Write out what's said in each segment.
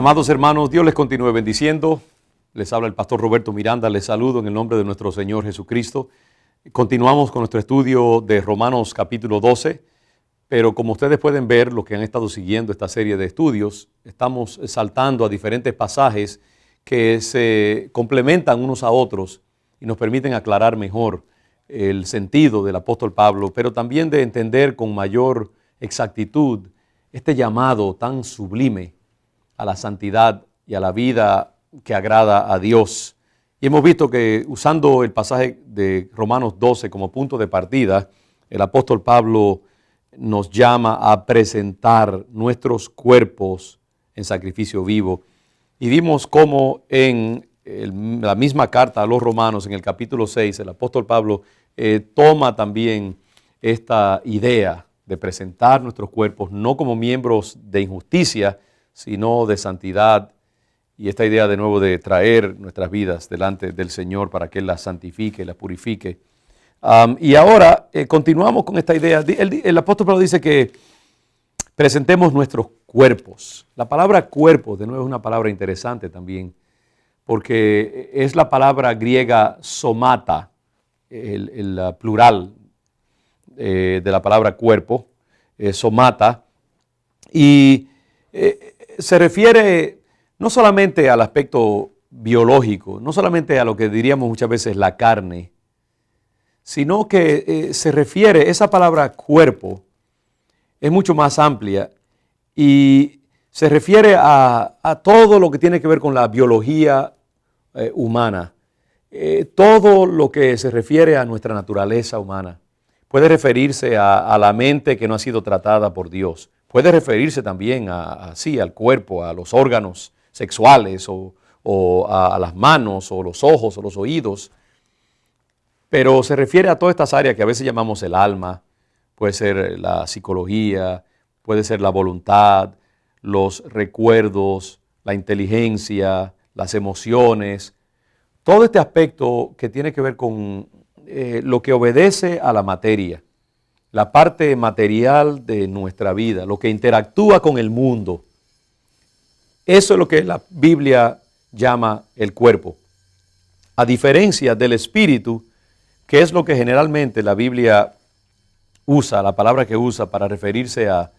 Amados hermanos, Dios les continúe bendiciendo. Les habla el pastor Roberto Miranda. Les saludo en el nombre de nuestro Señor Jesucristo. Continuamos con nuestro estudio de Romanos capítulo 12, pero como ustedes pueden ver, los que han estado siguiendo esta serie de estudios, estamos saltando a diferentes pasajes que se complementan unos a otros y nos permiten aclarar mejor el sentido del apóstol Pablo, pero también de entender con mayor exactitud este llamado tan sublime a la santidad y a la vida que agrada a Dios. Y hemos visto que usando el pasaje de Romanos 12 como punto de partida, el apóstol Pablo nos llama a presentar nuestros cuerpos en sacrificio vivo. Y vimos cómo en la misma carta a los Romanos, en el capítulo 6, el apóstol Pablo toma también esta idea de presentar nuestros cuerpos no como miembros de injusticia, sino de santidad, y esta idea de nuevo de traer nuestras vidas delante del Señor para que Él las santifique, las purifique. Y ahora continuamos con esta idea. El apóstol Pablo dice que presentemos nuestros cuerpos. La palabra cuerpo, de nuevo, es una palabra interesante también, porque es la palabra griega somata, el plural de la palabra cuerpo, somata, y se refiere no solamente al aspecto biológico, no solamente a lo que diríamos muchas veces la carne, sino que se refiere, esa palabra cuerpo es mucho más amplia y se refiere a todo lo que tiene que ver con la biología humana, todo lo que se refiere a nuestra naturaleza humana. Puede referirse a la mente que no ha sido tratada por Dios. Puede referirse también al cuerpo, a los órganos sexuales o a las manos o los ojos o los oídos. Pero se refiere a todas estas áreas que a veces llamamos el alma. Puede ser la psicología, puede ser la voluntad, los recuerdos, la inteligencia, las emociones. Todo este aspecto que tiene que ver con lo que obedece a la materia. La parte material de nuestra vida, lo que interactúa con el mundo. Eso es lo que la Biblia llama el cuerpo. A diferencia del espíritu, que es lo que generalmente la Biblia usa, la palabra que usa para referirse a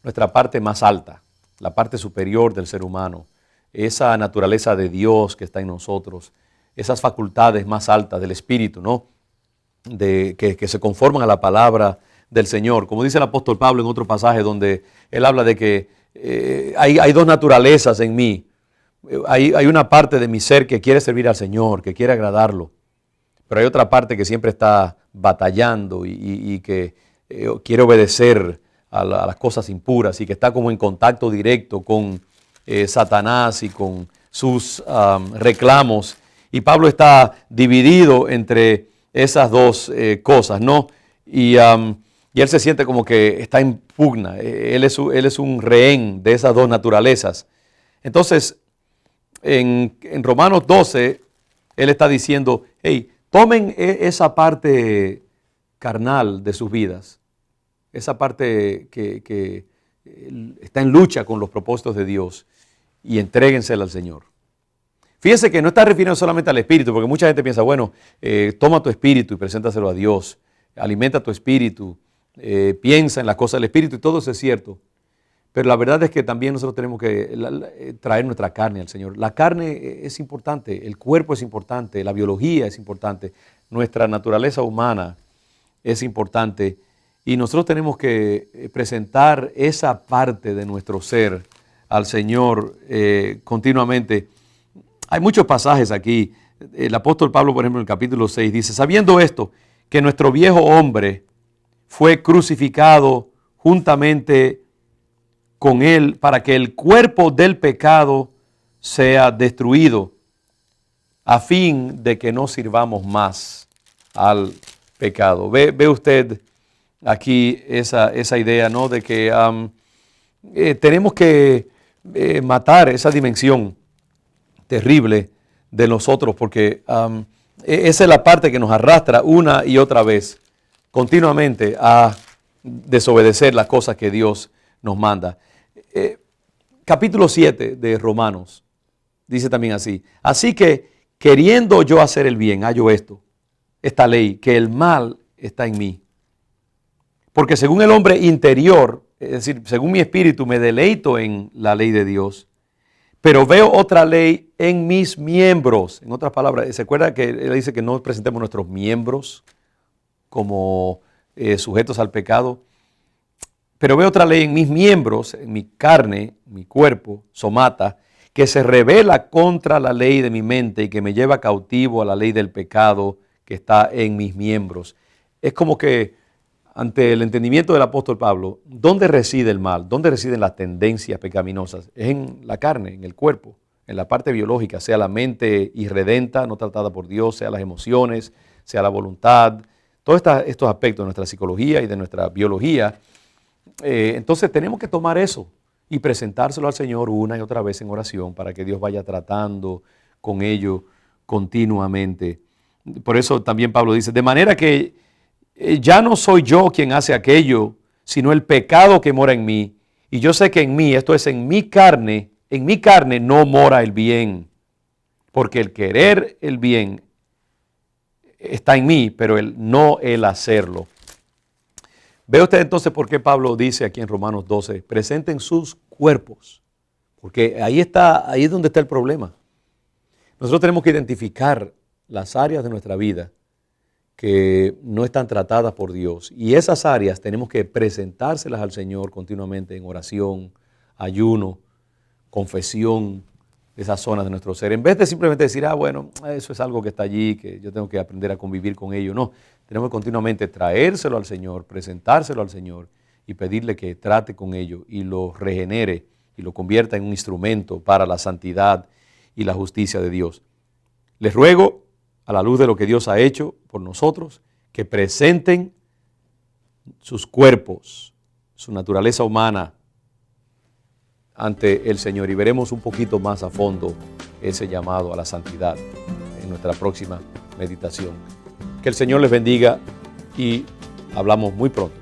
nuestra parte más alta, la parte superior del ser humano, esa naturaleza de Dios que está en nosotros, esas facultades más altas del espíritu, ¿no? Que se conforman a la palabra del Señor. Como dice el apóstol Pablo en otro pasaje donde él habla de que hay dos naturalezas en mí. Hay una parte de mi ser que quiere servir al Señor, que quiere agradarlo. Pero hay otra parte que siempre está batallando y que quiere obedecer a las cosas impuras y que está como en contacto directo con Satanás y con sus reclamos. Y Pablo está dividido entre esas dos cosas, ¿no? Y él se siente como que está en pugna. Él es un rehén de esas dos naturalezas. Entonces, en Romanos 12, él está diciendo, hey, tomen esa parte carnal de sus vidas, esa parte que está en lucha con los propósitos de Dios, y entréguensela al Señor. Fíjense que no está refiriendo solamente al espíritu, porque mucha gente piensa, bueno, toma tu espíritu y preséntaselo a Dios, alimenta tu espíritu, piensa en las cosas del espíritu, y todo eso es cierto. Pero la verdad es que también nosotros tenemos que traer nuestra carne al Señor. La carne es importante, el cuerpo es importante, la biología es importante, nuestra naturaleza humana es importante, y nosotros tenemos que presentar esa parte de nuestro ser al Señor continuamente. Hay muchos pasajes aquí. El apóstol Pablo, por ejemplo, en el capítulo 6 dice, sabiendo esto, que nuestro viejo hombre fue crucificado juntamente con él para que el cuerpo del pecado sea destruido, a fin de que no sirvamos más al pecado. Ve usted aquí esa idea, ¿no? De que tenemos que matar esa dimensión terrible de nosotros, porque esa es la parte que nos arrastra una y otra vez continuamente a desobedecer las cosas que Dios nos manda. capítulo 7 de Romanos dice también así: así que queriendo yo hacer el bien, hallo esta ley, que el mal está en mí. Porque según el hombre interior, es decir, según mi espíritu, me deleito en la ley de Dios, pero veo otra ley en mis miembros. En otras palabras, ¿se acuerda que él dice que no presentemos nuestros miembros como sujetos al pecado? Pero veo otra ley en mis miembros, en mi carne, mi cuerpo, somata, que se rebela contra la ley de mi mente y que me lleva cautivo a la ley del pecado que está en mis miembros. Es como que ante el entendimiento del apóstol Pablo, ¿dónde reside el mal? ¿Dónde residen las tendencias pecaminosas? Es en la carne, en el cuerpo, en la parte biológica, sea la mente irredenta, no tratada por Dios, sea las emociones, sea la voluntad, todos estos aspectos de nuestra psicología y de nuestra biología. Entonces tenemos que tomar eso y presentárselo al Señor una y otra vez en oración para que Dios vaya tratando con ello continuamente. Por eso también Pablo dice, de manera que ya no soy yo quien hace aquello, sino el pecado que mora en mí. Y yo sé que en mí, esto es en mi carne no mora el bien. Porque el querer el bien está en mí, pero no el hacerlo. ¿Ve usted entonces por qué Pablo dice aquí en Romanos 12, presenten sus cuerpos? Porque ahí es donde está el problema. Nosotros tenemos que identificar las áreas de nuestra vida que no están tratadas por Dios. Y esas áreas tenemos que presentárselas al Señor continuamente en oración, ayuno, confesión de esas zonas de nuestro ser. En vez de simplemente decir, bueno, eso es algo que está allí, que yo tengo que aprender a convivir con ello. No, tenemos que continuamente traérselo al Señor, presentárselo al Señor y pedirle que trate con ello y lo regenere y lo convierta en un instrumento para la santidad y la justicia de Dios. Les ruego, a la luz de lo que Dios ha hecho por nosotros, que presenten sus cuerpos, su naturaleza humana ante el Señor y veremos un poquito más a fondo ese llamado a la santidad en nuestra próxima meditación. Que el Señor les bendiga y hablamos muy pronto.